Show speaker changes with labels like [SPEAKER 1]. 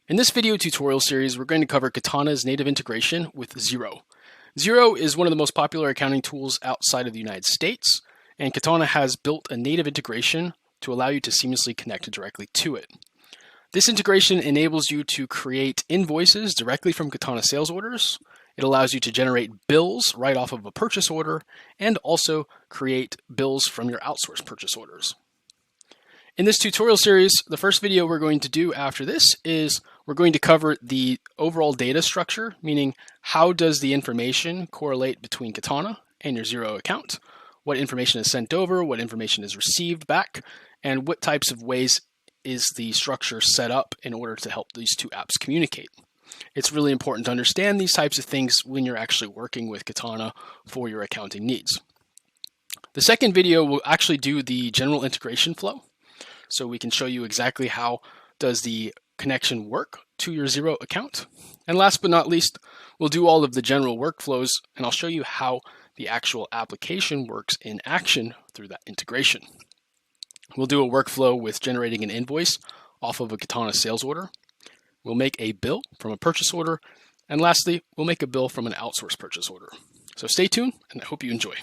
[SPEAKER 1] In this video tutorial series, we're going to cover Katana's native integration with Xero. Xero is one of the most popular accounting tools outside of the United States, and Katana has built a native integration to allow you to seamlessly connect directly to it. This integration enables you to create invoices directly from Katana sales orders. It allows you to generate bills right off of a purchase order and also create bills from your outsourced purchase orders. In this tutorial series, the first video we're going to do after this is we're going to cover the overall data structure, meaning how does the information correlate between Katana and your Xero account, what information is sent over, what information is received back, and what types of ways is the structure set up in order to help these two apps communicate. It's really important to understand these types of things when you're actually working with Katana for your accounting needs. The second video will actually do the general integration flow. So we can show you exactly how does the connection work to your Xero account. And last but not least, we'll do all of the general workflows, and I'll show you how the actual application works in action through that integration. We'll do a workflow with generating an invoice off of a Katana sales order. We'll make a bill from a purchase order. And lastly, we'll make a bill from an outsourced purchase order. So stay tuned, and I hope you enjoy.